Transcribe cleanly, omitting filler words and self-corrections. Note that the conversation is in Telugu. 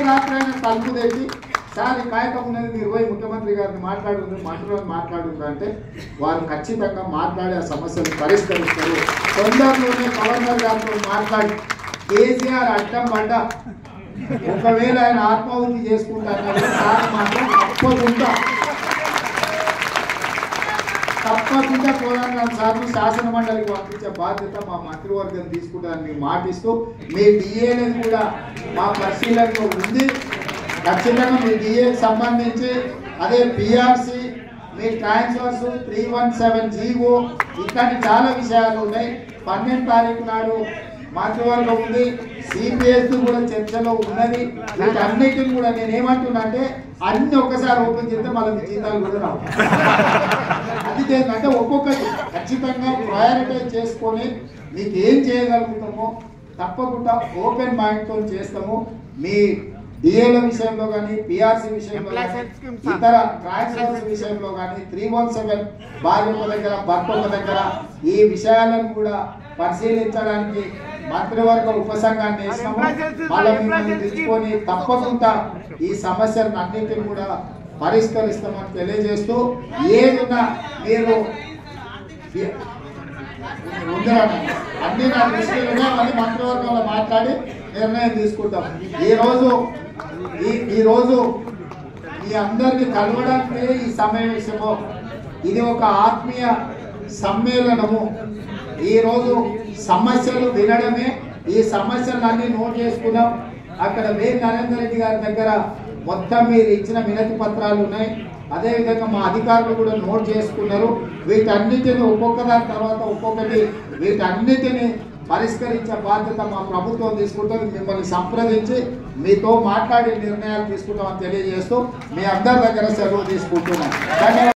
రాత్రైనా తలుపు తెచ్చి సార్ ఈ కాయకం ఉన్నది మీరు పోయి ముఖ్యమంత్రి గారిని మాట్లాడుండ్రు అంటే వారు ఖచ్చితంగా మాట్లాడే సమస్యలు పరిష్కరిస్తారు. తొందరలోనే గవర్నర్ గారితో మాట్లాడి కేసీఆర్ అడ్డం పడ్డ ఒకవేళ ఆయన ఆత్మాహుతి చేసుకుంటారు సార్ మాత్రం తప్పకుండా కోదండ సార్ను శాసన మండలికి పంపించే బాధ్యత మా మంత్రివర్గం తీసుకుంటారని మాటిస్తూ మీ డిఏని కూడా మా పరిశీలనలో ఉంది. ఖచ్చితంగా మీ డిఏకి సంబంధించి అదే పిఆర్సి మీ ట్రాన్స్ఫర్స్ 317 జీవో ఇట్లాంటి చాలా విషయాలు ఉన్నాయి. 12 తారీఖు నాడు మంత్రివర్గం ఉంది. సిపిఎస్ కూడా చర్చలో ఉన్నది. వీటన్నిటిని కూడా నేనేమంటున్నా అంటే అన్ని ఒక్కసారి ఓపెన్ చేస్తే మళ్ళీ జీతాలు కూడా రావు. అది ఏంటంటే ఒక్కొక్కటి ఖచ్చితంగా ప్రయారిటైజ్ చేసుకొని మీకు ఏం చేయగలుగుతామో తప్పకుండా ఓపెన్ మైండ్తో చేస్తాము. మీ డిఏల విషయంలో కానీ పిఆర్సీ విషయంలో కానీ ఇతర ట్రాన్స్ఫర్స్ విషయంలో కానీ 317 భార్య ఒక దగ్గర భర్త ఒక దగ్గర ఈ విషయాలను కూడా పరిశీలించడానికి మంత్రివర్గ ఉపసంఘాన్ని వేసినాము. మళ్ళీ మిమ్మల్ని తెచ్చుకొని తప్పకుండా ఈ సమస్యలను అన్నింటినీ కూడా పరిష్కరిస్తామని తెలియజేస్తూ ఏదైనా మీరు అన్ని నా దృష్టిలోనే మళ్ళీ మంత్రివర్గంలో మాట్లాడి నిర్ణయం తీసుకుంటాం. ఈరోజు మీ అందరినీ కలవడానికి ఈ సమావేశము ఇది ఒక ఆత్మీయ సమ్మేళనము. ఈరోజు సమస్యలు వినడమే, ఈ సమస్యలన్నీ నోట్ చేసుకున్నాం. అక్కడ వేరు నరేందర్ రెడ్డి గారి దగ్గర మొత్తం మీరు ఇచ్చిన వినతి పత్రాలు ఉన్నాయి. అదేవిధంగా మా అధికారులు కూడా నోట్ చేసుకున్నారు. వీటన్నిటిని ఒక్కొక్కదాని తర్వాత ఒక్కొక్కటి వీటన్నిటిని పరిష్కరించే బాధ్యత మా ప్రభుత్వం తీసుకుంటుంది. మిమ్మల్ని సంప్రదించి మీతో మాట్లాడి నిర్ణయాలు తీసుకుంటామని తెలియజేస్తూ మీ అందరి దగ్గర సెలవు తీసుకుంటున్నాం. ధన్యవాదాలు.